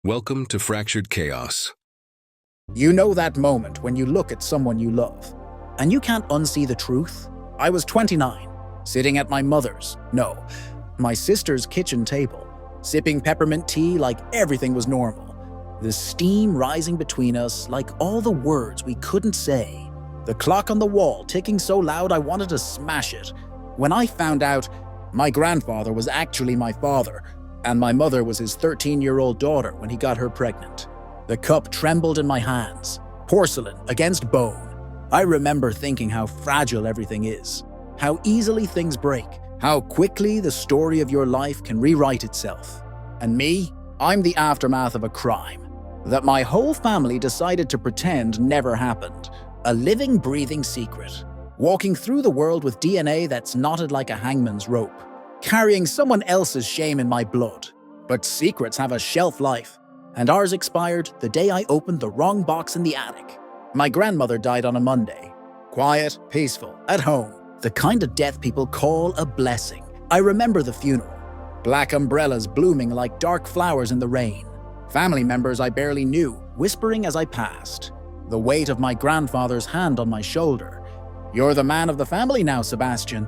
Welcome to Fractured Chaos. You know that moment when you look at someone you love, and you can't unsee the truth? I was 29, sitting at my my sister's kitchen table, sipping peppermint tea like everything was normal. The steam rising between us like all the words we couldn't say. The clock on the wall ticking so loud I wanted to smash it. When I found out, my grandfather was actually my father, and my mother was his 13-year-old daughter when he got her pregnant. The cup trembled in my hands, porcelain against bone. I remember thinking how fragile everything is, how easily things break, how quickly the story of your life can rewrite itself. And me, I'm the aftermath of a crime that my whole family decided to pretend never happened. A living, breathing secret, walking through the world with DNA that's knotted like a hangman's rope, carrying someone else's shame in my blood. But secrets have a shelf life, and ours expired the day I opened the wrong box in the attic. My grandmother died on a Monday. Quiet, peaceful, at home. The kind of death people call a blessing. I remember the funeral. Black umbrellas blooming like dark flowers in the rain. Family members I barely knew, whispering as I passed. The weight of my grandfather's hand on my shoulder. "You're the man of the family now, Sebastian."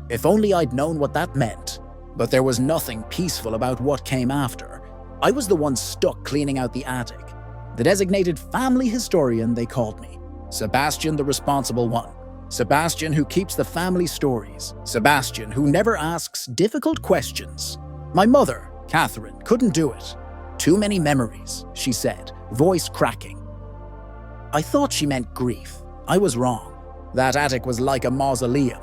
If only I'd known what that meant. But there was nothing peaceful about what came after. I was the one stuck cleaning out the attic. The designated family historian, they called me. Sebastian the responsible one. Sebastian who keeps the family stories. Sebastian who never asks difficult questions. My mother, Catherine, couldn't do it. "Too many memories," she said, voice cracking. I thought she meant grief. I was wrong. That attic was like a mausoleum.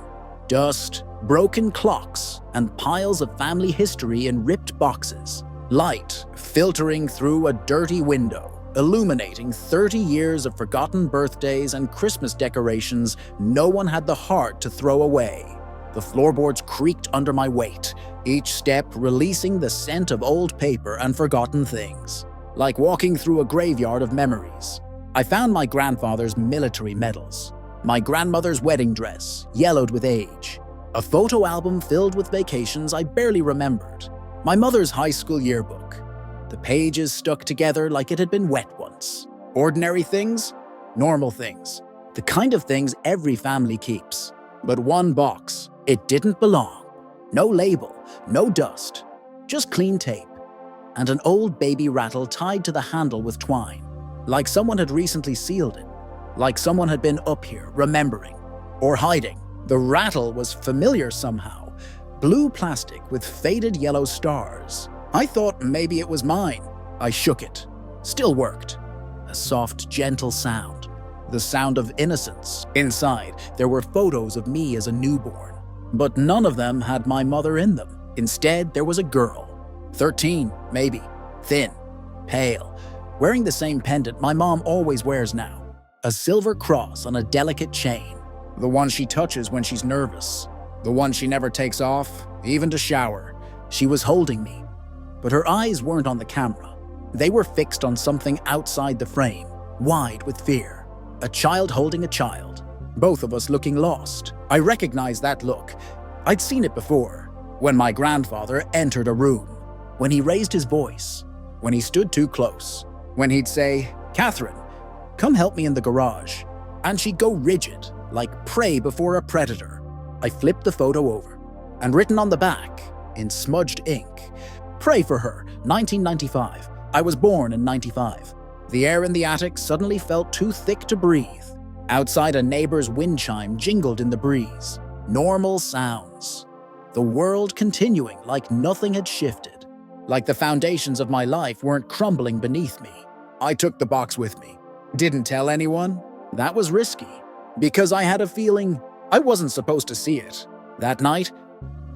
Dust, broken clocks, and piles of family history in ripped boxes. Light filtering through a dirty window, illuminating 30 years of forgotten birthdays and Christmas decorations no one had the heart to throw away. The floorboards creaked under my weight, each step releasing the scent of old paper and forgotten things. Like walking through a graveyard of memories. I found my grandfather's military medals. My grandmother's wedding dress, yellowed with age. A photo album filled with vacations I barely remembered. My mother's high school yearbook. The pages stuck together like it had been wet once. Ordinary things, normal things. The kind of things every family keeps. But one box, it didn't belong. No label, no dust, just clean tape. And an old baby rattle tied to the handle with twine. Like someone had recently sealed it. Like someone had been up here, remembering, or hiding. The rattle was familiar somehow. Blue plastic with faded yellow stars. I thought maybe it was mine. I shook it. Still worked. A soft, gentle sound. The sound of innocence. Inside, there were photos of me as a newborn. But none of them had my mother in them. Instead, there was a girl. 13, maybe. Thin. Pale. Wearing the same pendant my mom always wears now. A silver cross on a delicate chain. The one she touches when she's nervous. The one she never takes off, even to shower. She was holding me. But her eyes weren't on the camera. They were fixed on something outside the frame, wide with fear. A child holding a child. Both of us looking lost. I recognized that look. I'd seen it before. When my grandfather entered a room. When he raised his voice. When he stood too close. When he'd say, "Catherine, come help me in the garage." And she'd go rigid, like prey before a predator. I flipped the photo over, and written on the back, in smudged ink, "Pray for her, 1995. I was born in 95. The air in the attic suddenly felt too thick to breathe. Outside, a neighbor's wind chime jingled in the breeze. Normal sounds. The world continuing like nothing had shifted. Like the foundations of my life weren't crumbling beneath me. I took the box with me. Didn't tell anyone. That was risky. Because I had a feeling I wasn't supposed to see it. That night,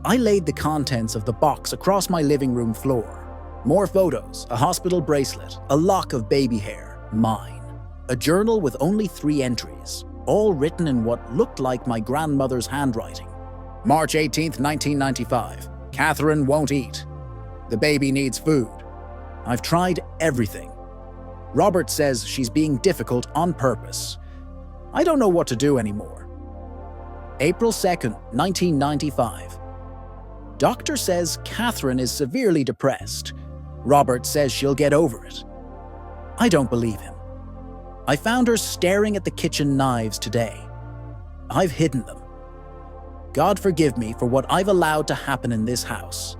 I laid the contents of the box across my living room floor. More photos, a hospital bracelet, a lock of baby hair, mine. A journal with only 3 entries, all written in what looked like my grandmother's handwriting. March 18th, 1995. Catherine won't eat. The baby needs food. I've tried everything. Robert says she's being difficult on purpose. I don't know what to do anymore. April 2nd, 1995. Doctor says Catherine is severely depressed. Robert says she'll get over it. I don't believe him. I found her staring at the kitchen knives today. I've hidden them. God forgive me for what I've allowed to happen in this house.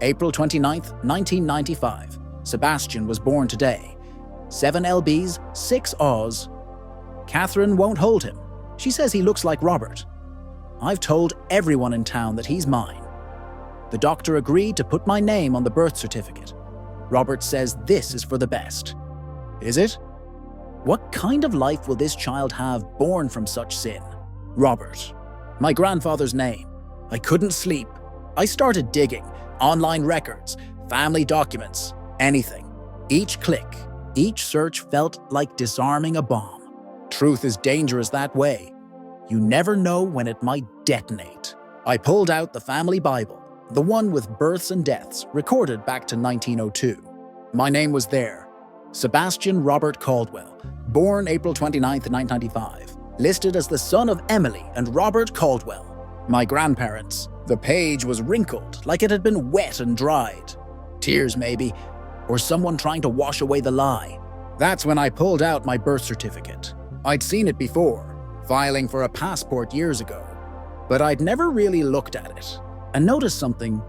April 29th, 1995. Sebastian was born today. 7 lbs, 6 Oz. Catherine won't hold him. She says he looks like Robert. I've told everyone in town that he's mine. The doctor agreed to put my name on the birth certificate. Robert says this is for the best. Is it? What kind of life will this child have born from such sin? Robert. My grandfather's name. I couldn't sleep. I started digging. Online records, family documents, anything. Each click, each search felt like disarming a bomb. Truth is dangerous that way. You never know when it might detonate. I pulled out the family Bible, the one with births and deaths, recorded back to 1902. My name was there. Sebastian Robert Caldwell, born April 29, 1995, listed as the son of Emily and Robert Caldwell. My grandparents. The page was wrinkled, like it had been wet and dried. Tears maybe, or someone trying to wash away the lie. That's when I pulled out my birth certificate. I'd seen it before, filing for a passport years ago, but I'd never really looked at it and noticed something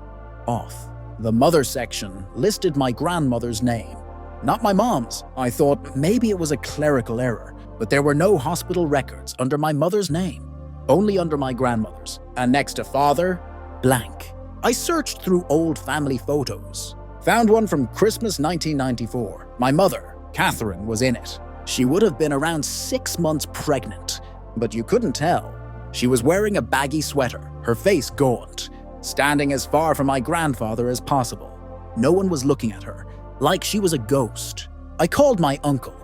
off. The mother section listed my grandmother's name, not my mom's. I thought maybe it was a clerical error, but there were no hospital records under my mother's name, only under my grandmother's. And next to father, blank. I searched through old family photos. Found one from Christmas 1994. My mother, Catherine, was in it. She would have been around 6 months pregnant, but you couldn't tell. She was wearing a baggy sweater, her face gaunt, standing as far from my grandfather as possible. No one was looking at her, like she was a ghost. I called my uncle,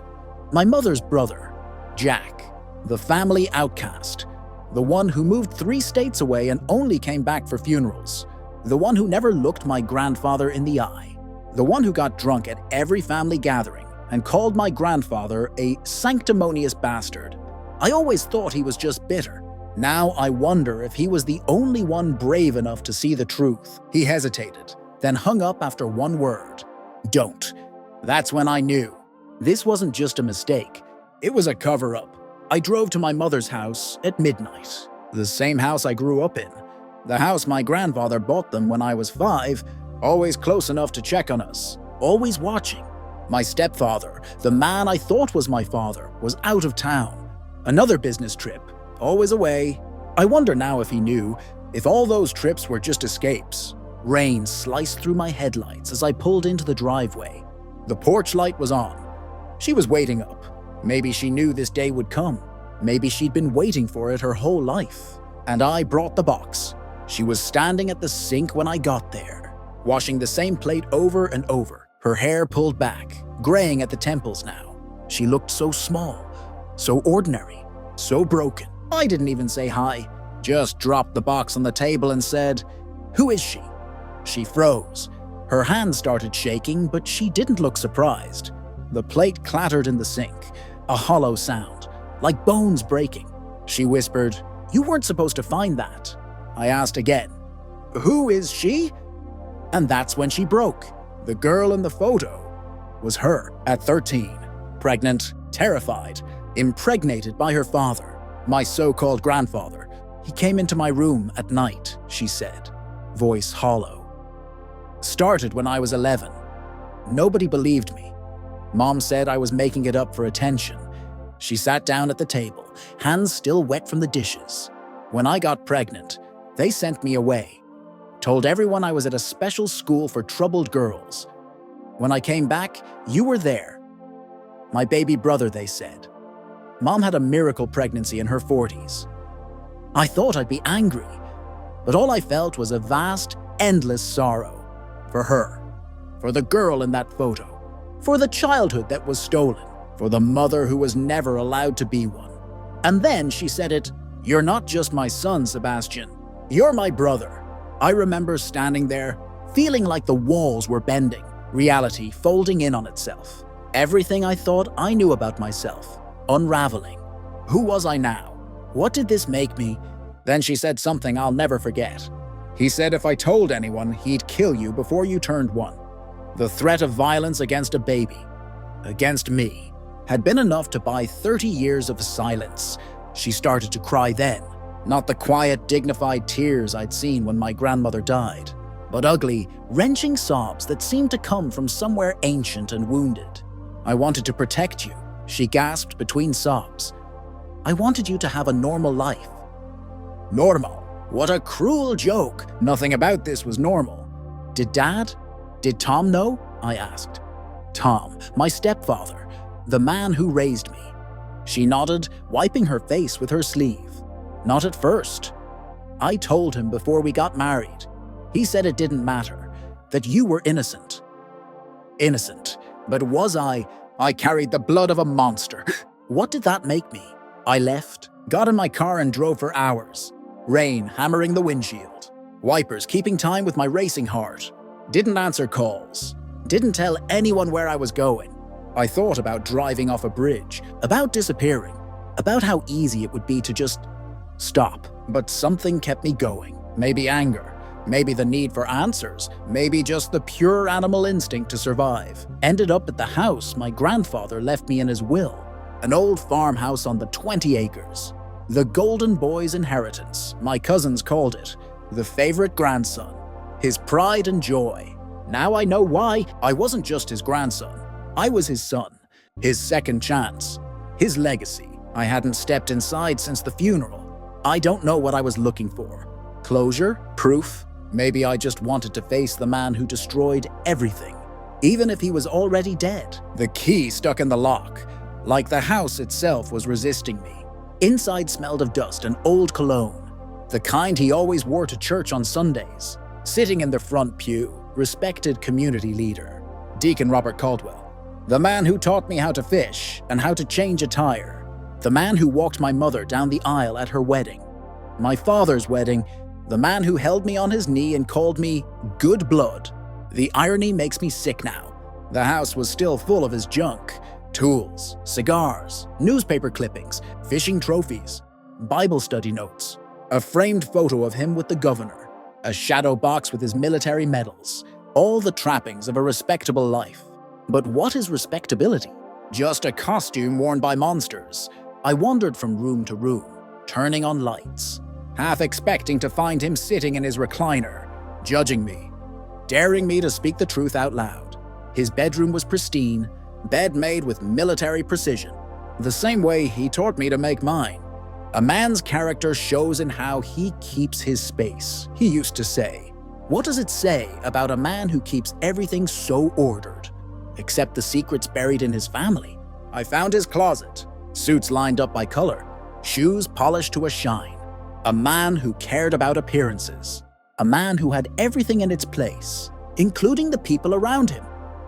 my mother's brother, Jack, the family outcast, the one who moved 3 states away and only came back for funerals, the one who never looked my grandfather in the eye, the one who got drunk at every family gathering and called my grandfather a sanctimonious bastard. I always thought he was just bitter. Now I wonder if he was the only one brave enough to see the truth. He hesitated, then hung up after one word. Don't. That's when I knew. This wasn't just a mistake. It was a cover-up. I drove to my mother's house at midnight. The same house I grew up in. The house my grandfather bought them when I was 5, always close enough to check on us, always watching. My stepfather, the man I thought was my father, was out of town. Another business trip, always away. I wonder now if he knew, if all those trips were just escapes. Rain sliced through my headlights as I pulled into the driveway. The porch light was on. She was waiting up. Maybe she knew this day would come. Maybe she'd been waiting for it her whole life. And I brought the box. She was standing at the sink when I got there, washing the same plate over and over, her hair pulled back, graying at the temples now. She looked so small, so ordinary, so broken. I didn't even say hi, just dropped the box on the table and said, "Who is she?" She froze. Her hands started shaking, but she didn't look surprised. The plate clattered in the sink, a hollow sound, like bones breaking. She whispered, "You weren't supposed to find that." I asked again, "Who is she?" And that's when she broke. The girl in the photo was her at 13, pregnant, terrified, impregnated by her father, my so-called grandfather. "He came into my room at night," she said, voice hollow. "Started when I was 11. Nobody believed me. Mom said I was making it up for attention. She sat down at the table, hands still wet from the dishes. When I got pregnant, they sent me away. Told everyone I was at a special school for troubled girls. When I came back, you were there. My baby brother, they said. Mom had a miracle pregnancy in her 40s. I thought I'd be angry, but all I felt was a vast, endless sorrow. For her, for the girl in that photo, for the childhood that was stolen, for the mother who was never allowed to be one. And then she said it, 'You're not just my son, Sebastian. You're my brother.' I remember standing there, feeling like the walls were bending, reality folding in on itself. Everything I thought I knew about myself, unraveling. Who was I now? What did this make me?" Then she said something I'll never forget. "He said if I told anyone, he'd kill you before you turned 1. The threat of violence against a baby, against me, had been enough to buy 30 years of silence. She started to cry then, not the quiet, dignified tears I'd seen when my grandmother died, but ugly, wrenching sobs that seemed to come from somewhere ancient and wounded. "I wanted to protect you," she gasped between sobs. "I wanted you to have a normal life." Normal? What a cruel joke! Nothing about this was normal. Did Tom know? I asked. Tom, my stepfather, the man who raised me. She nodded, wiping her face with her sleeve. Not at first. I told him before we got married. He said it didn't matter, that you were innocent. Innocent. But was I? I carried the blood of a monster. What did that make me? I left, got in my car and drove for hours. Rain hammering the windshield. Wipers keeping time with my racing heart. Didn't answer calls. Didn't tell anyone where I was going. I thought about driving off a bridge, about disappearing, about how easy it would be to just stop. But something kept me going. Maybe anger. Maybe the need for answers. Maybe just the pure animal instinct to survive. Ended up at the house my grandfather left me in his will. An old farmhouse on the 20 acres. The golden boy's inheritance, my cousins called it. The favorite grandson. His pride and joy. Now I know why. I wasn't just his grandson. I was his son. His second chance. His legacy. I hadn't stepped inside since the funeral. I don't know what I was looking for. Closure? Proof? Maybe I just wanted to face the man who destroyed everything, even if he was already dead. The key stuck in the lock, like the house itself was resisting me. Inside smelled of dust and old cologne, the kind he always wore to church on Sundays. Sitting in the front pew, respected community leader, Deacon Robert Caldwell. The man who taught me how to fish and how to change a tire. The man who walked my mother down the aisle at her wedding. My father's wedding. The man who held me on his knee and called me good blood. The irony makes me sick now. The house was still full of his junk. Tools, cigars, newspaper clippings, fishing trophies, Bible study notes, a framed photo of him with the governor, a shadow box with his military medals, all the trappings of a respectable life. But what is respectability? Just a costume worn by monsters. I wandered from room to room, turning on lights, half expecting to find him sitting in his recliner, judging me, daring me to speak the truth out loud. His bedroom was pristine, bed made with military precision, the same way he taught me to make mine. A man's character shows in how he keeps his space, he used to say. What does it say about a man who keeps everything so ordered? Except the secrets buried in his family. I found his closet, suits lined up by color, shoes polished to a shine. A man who cared about appearances. A man who had everything in its place, including the people around him.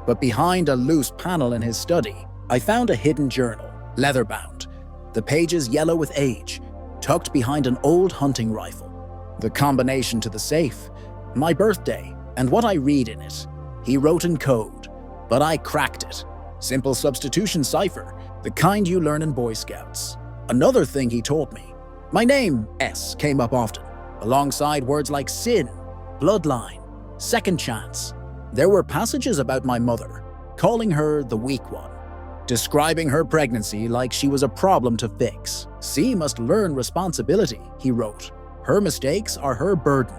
But behind a loose panel in his study, I found a hidden journal, leather-bound, the pages yellow with age, tucked behind an old hunting rifle. The combination to the safe, my birthday, and what I read in it. He wrote in code, but I cracked it. Simple substitution cipher, the kind you learn in Boy Scouts. Another thing he taught me. My name, S, came up often, alongside words like sin, bloodline, second chance. There were passages about my mother, calling her the weak one, describing her pregnancy like she was a problem to fix. C must learn responsibility, he wrote. Her mistakes are her burden.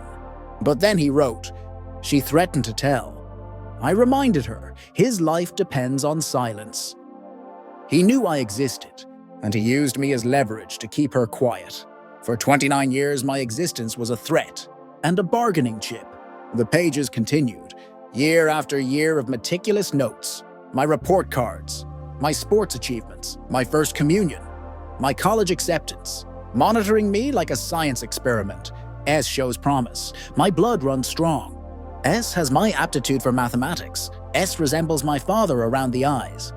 But then he wrote, she threatened to tell. I reminded her, his life depends on silence. He knew I existed, and he used me as leverage to keep her quiet. For 29 years, my existence was a threat and a bargaining chip. The pages continued, year after year of meticulous notes, my report cards, my sports achievements, my first communion, my college acceptance, monitoring me like a science experiment. S shows promise. My blood runs strong. S has my aptitude for mathematics. S resembles my father around the eyes.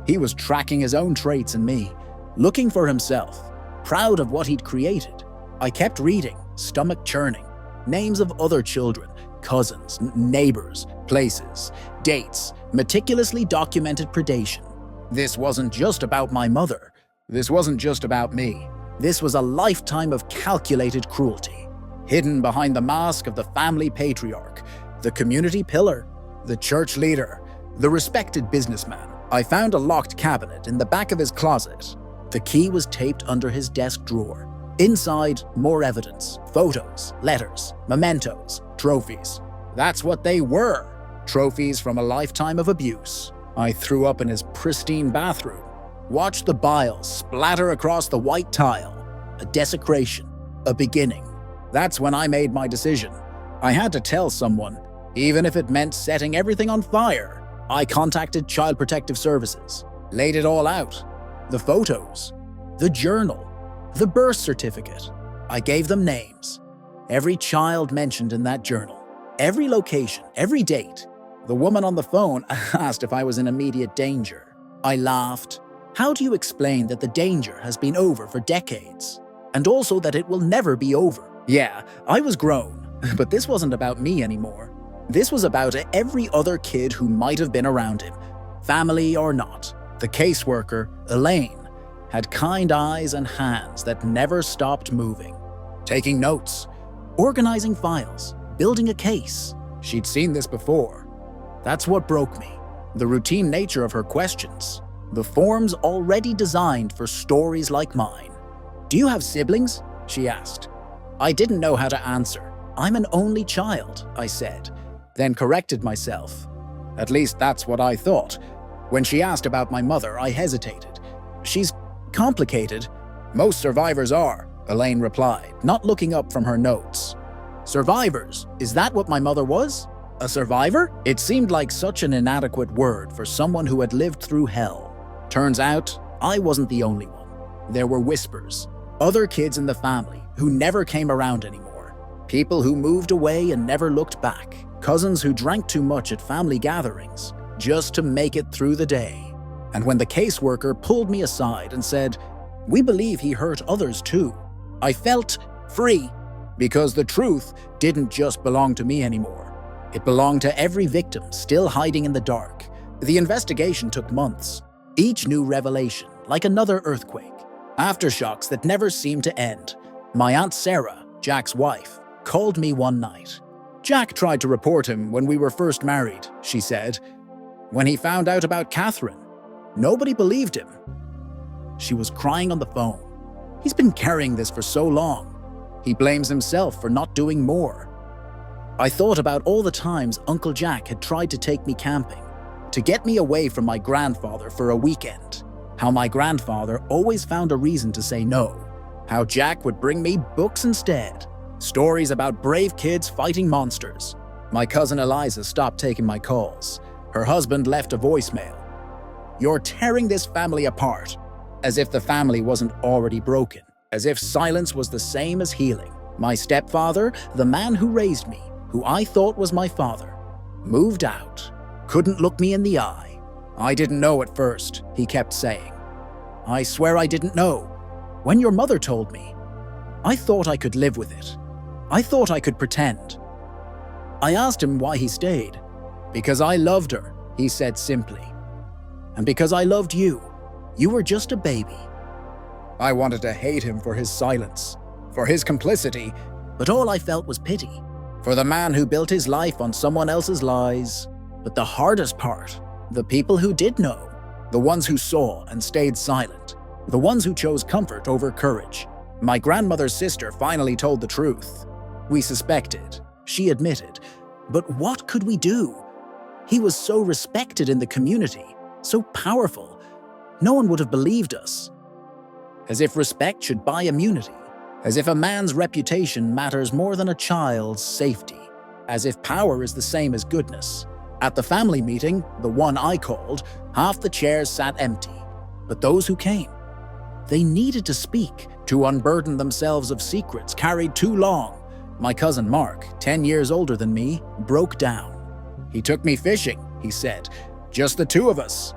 He was tracking his own traits in me, looking for himself, proud of what he'd created. I kept reading, stomach churning, names of other children, cousins, neighbors, places, dates, meticulously documented predation. This wasn't just about my mother. This wasn't just about me. This was a lifetime of calculated cruelty, hidden behind the mask of the family patriarch, the community pillar, the church leader, the respected businessman. I found a locked cabinet in the back of his closet. The key was taped under his desk drawer. Inside, more evidence, photos, letters, mementos, trophies. That's what they were. Trophies from a lifetime of abuse. I threw up in his pristine bathroom. Watched the bile splatter across the white tile. A desecration, a beginning. That's when I made my decision. I had to tell someone, even if it meant setting everything on fire. I contacted Child Protective Services, laid it all out. The photos, the journal, the birth certificate. I gave them names. Every child mentioned in that journal. Every location, every date. The woman on the phone asked if I was in immediate danger. I laughed. How do you explain that the danger has been over for decades? And also that it will never be over? Yeah, I was grown, but this wasn't about me anymore. This was about every other kid who might have been around him, family or not. The caseworker, Elaine, had kind eyes and hands that never stopped moving. Taking notes, organizing files, building a case. She'd seen this before. That's what broke me. The routine nature of her questions. The forms already designed for stories like mine. "Do you have siblings?" she asked. I didn't know how to answer. "I'm an only child," I said, then corrected myself. At least that's what I thought. When she asked about my mother, I hesitated. "She's complicated." "Most survivors are," Elaine replied, not looking up from her notes. "Survivors? Is that what my mother was? A survivor?" It seemed like such an inadequate word for someone who had lived through hell. Turns out, I wasn't the only one. There were whispers. Other kids in the family who never came around anymore. People who moved away and never looked back. Cousins who drank too much at family gatherings just to make it through the day. And when the caseworker pulled me aside and said, "We believe he hurt others too," I felt free, because the truth didn't just belong to me anymore. It belonged to every victim still hiding in the dark. The investigation took months. Each new revelation, like another earthquake. Aftershocks that never seemed to end. My Aunt Sarah, Jack's wife, called me one night. "Jack tried to report him when we were first married," she said. "When he found out about Catherine, nobody believed him." She was crying on the phone. "He's been carrying this for so long. He blames himself for not doing more." I thought about all the times Uncle Jack had tried to take me camping, to get me away from my grandfather for a weekend. How my grandfather always found a reason to say no. How Jack would bring me books instead. Stories about brave kids fighting monsters. My cousin Eliza stopped taking my calls. Her husband left a voicemail. "You're tearing this family apart." As if the family wasn't already broken. As if silence was the same as healing. My stepfather, the man who raised me, who I thought was my father, moved out. Couldn't look me in the eye. "I didn't know at first," he kept saying. "I swear I didn't know. When your mother told me, I thought I could live with it. I thought I could pretend." I asked him why he stayed. "Because I loved her," he said simply. "And because I loved you. You were just a baby." I wanted to hate him for his silence, for his complicity, but all I felt was pity. For the man who built his life on someone else's lies. But the hardest part, the people who did know, the ones who saw and stayed silent, the ones who chose comfort over courage. My grandmother's sister finally told the truth. We suspected, she admitted, but what could we do? He was so respected in the community, so powerful. No one would have believed us. As if respect should buy immunity. As if a man's reputation matters more than a child's safety. As if power is the same as goodness. At the family meeting, the one I called, half the chairs sat empty. But those who came, they needed to speak, to unburden themselves of secrets carried too long. My cousin Mark, 10 years older than me, broke down. "He took me fishing," he said. "Just the two of us."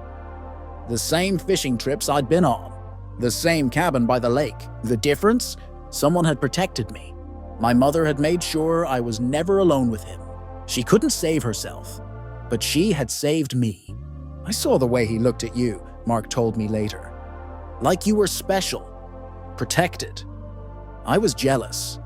The same fishing trips I'd been on. The same cabin by the lake. The difference? Someone had protected me. My mother had made sure I was never alone with him. She couldn't save herself, but she had saved me. "I saw the way he looked at you," Mark told me later. "Like you were special, protected." I was jealous.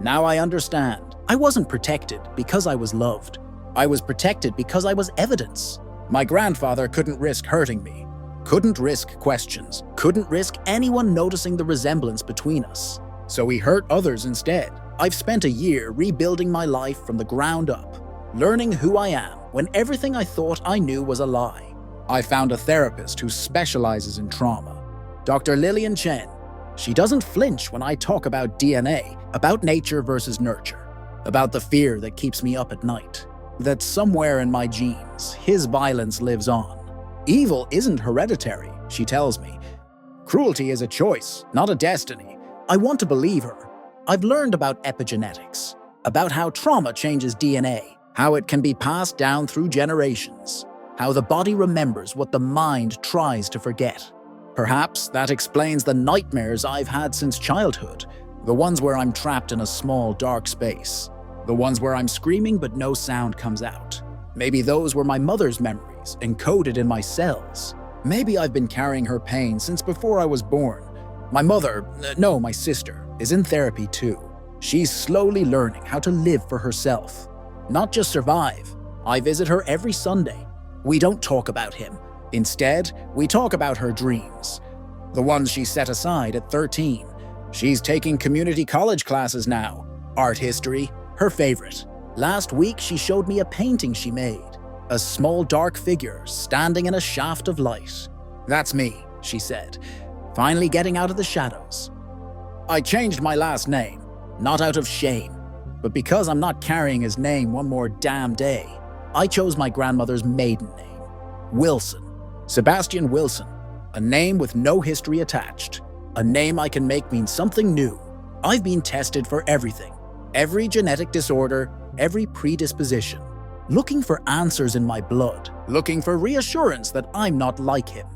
Now I understand. I wasn't protected because I was loved. I was protected because I was evidence. My grandfather couldn't risk hurting me, couldn't risk questions, couldn't risk anyone noticing the resemblance between us. So he hurt others instead. I've spent a year rebuilding my life from the ground up, learning who I am when everything I thought I knew was a lie. I found a therapist who specializes in trauma, Dr. Lillian Chen. She doesn't flinch when I talk about DNA, about nature versus nurture, about the fear that keeps me up at night, that somewhere in my genes, his violence lives on. Evil isn't hereditary, she tells me. Cruelty is a choice, not a destiny. I want to believe her. I've learned about epigenetics, about how trauma changes DNA, how it can be passed down through generations, how the body remembers what the mind tries to forget. Perhaps that explains the nightmares I've had since childhood, the ones where I'm trapped in a small, dark space, the ones where I'm screaming but no sound comes out. Maybe those were my mother's memories, encoded in my cells. Maybe I've been carrying her pain since before I was born. My sister, is in therapy too. She's slowly learning how to live for herself, not just survive. I visit her every Sunday. We don't talk about him. Instead, we talk about her dreams, the ones she set aside at 13. She's taking community college classes now. Art history, her favorite. Last week, she showed me a painting she made, a small dark figure standing in a shaft of light. "That's me," she said, finally getting out of the shadows. I changed my last name, not out of shame, but because I'm not carrying his name one more damn day. I chose my grandmother's maiden name, Wilson. Sebastian Wilson, a name with no history attached, a name I can make mean something new. I've been tested for everything, every genetic disorder, every predisposition, looking for answers in my blood, looking for reassurance that I'm not like him.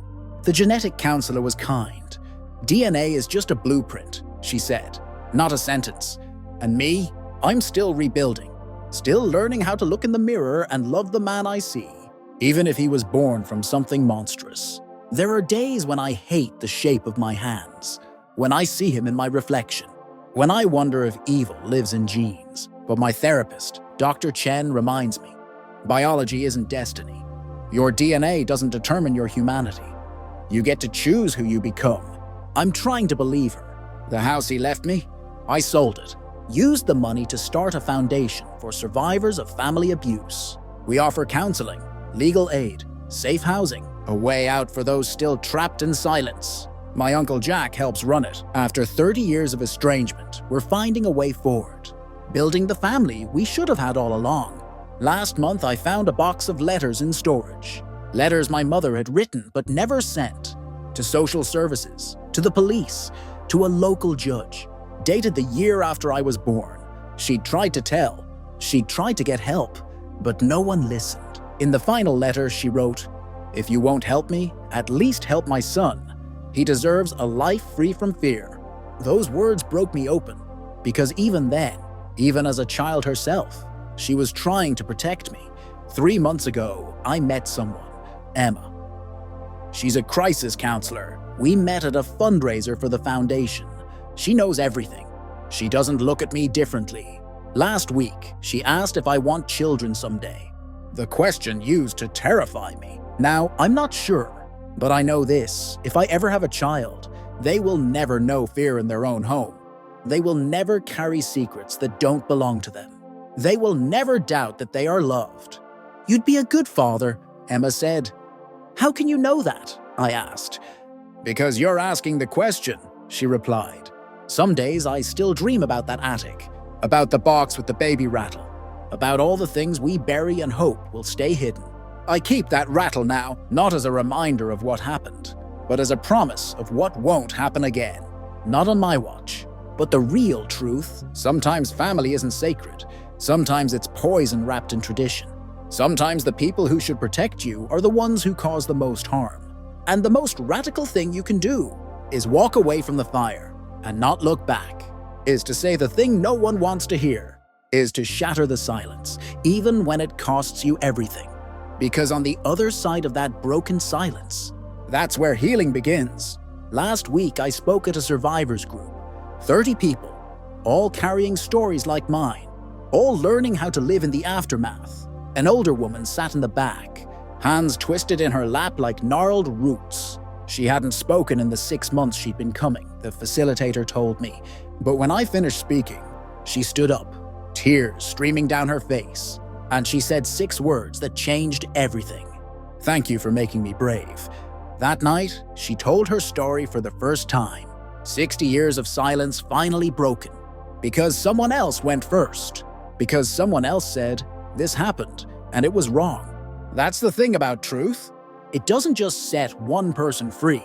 The genetic counselor was kind. "DNA is just a blueprint," she said, "not a sentence." And me, I'm still rebuilding, still learning how to look in the mirror and love the man I see, even if he was born from something monstrous. There are days when I hate the shape of my hands, when I see him in my reflection, when I wonder if evil lives in genes. But my therapist, Dr. Chen, reminds me, biology isn't destiny. Your DNA doesn't determine your humanity. You get to choose who you become. I'm trying to believe her. The house he left me, I sold it, used the money to start a foundation for survivors of family abuse. We offer counseling, legal aid, safe housing, a way out for those still trapped in silence. My Uncle Jack helps run it. After 30 years of estrangement, we're finding a way forward, building the family we should have had all along. Last month, I found a box of letters in storage. Letters my mother had written but never sent. To social services, to the police, to a local judge. Dated the year after I was born. She'd tried to tell. She'd tried to get help, but no one listened. In the final letter, she wrote, "If you won't help me, at least help my son. He deserves a life free from fear." Those words broke me open, because even then, even as a child herself, she was trying to protect me. 3 months ago, I met someone, Emma. She's a crisis counselor. We met at a fundraiser for the foundation. She knows everything. She doesn't look at me differently. Last week, she asked if I want children someday. The question used to terrify me. Now, I'm not sure, but I know this: if I ever have a child, they will never know fear in their own home. They will never carry secrets that don't belong to them. They will never doubt that they are loved. "You'd be a good father," Emma said. "How can you know that?" I asked. "Because you're asking the question," she replied. Some days I still dream about that attic, about the box with the baby rattle, about all the things we bury and hope will stay hidden. I keep that rattle now, not as a reminder of what happened, but as a promise of what won't happen again. Not on my watch. But the real truth: sometimes family isn't sacred. Sometimes it's poison wrapped in tradition. Sometimes the people who should protect you are the ones who cause the most harm. And the most radical thing you can do is walk away from the fire and not look back, is to say the thing no one wants to hear, is to shatter the silence, even when it costs you everything. Because on the other side of that broken silence, that's where healing begins. Last week, I spoke at a survivors group. 30 people, all carrying stories like mine, all learning how to live in the aftermath. An older woman sat in the back, hands twisted in her lap like gnarled roots. She hadn't spoken in the 6 months she'd been coming, the facilitator told me. But when I finished speaking, she stood up, tears streaming down her face, and she said 6 words that changed everything. "Thank you for making me brave." That night, she told her story for the first time. 60 years of silence finally broken. Because someone else went first. Because someone else said, "This happened, and it was wrong." That's the thing about truth. It doesn't just set one person free.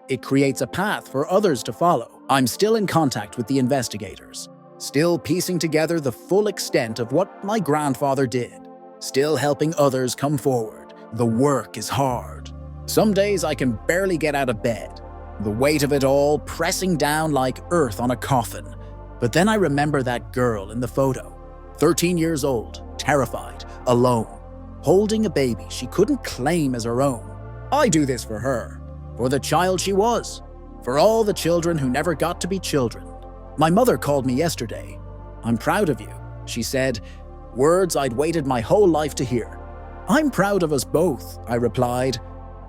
It creates a path for others to follow. I'm still in contact with the investigators. Still piecing together the full extent of what my grandfather did. Still helping others come forward. The work is hard. Some days I can barely get out of bed. The weight of it all pressing down like earth on a coffin. But then I remember that girl in the photo. 13 years old, terrified, alone, holding a baby she couldn't claim as her own. I do this for her, for the child she was, for all the children who never got to be children. My mother called me yesterday. "I'm proud of you," she said, words I'd waited my whole life to hear. "I'm proud of us both," I replied.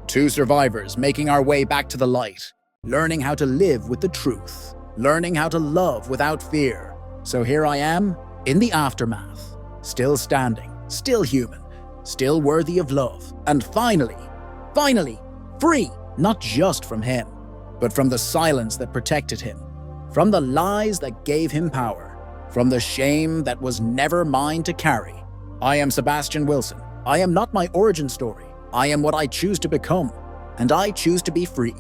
2 survivors making our way back to the light, learning how to live with the truth, learning how to love without fear. So here I am, in the aftermath, still standing, still human, still worthy of love, and finally, free, not just from him, but from the silence that protected him, from the lies that gave him power, from the shame that was never mine to carry. I am Sebastian Wilson. I am not my origin story. I am what I choose to become, and I choose to be free.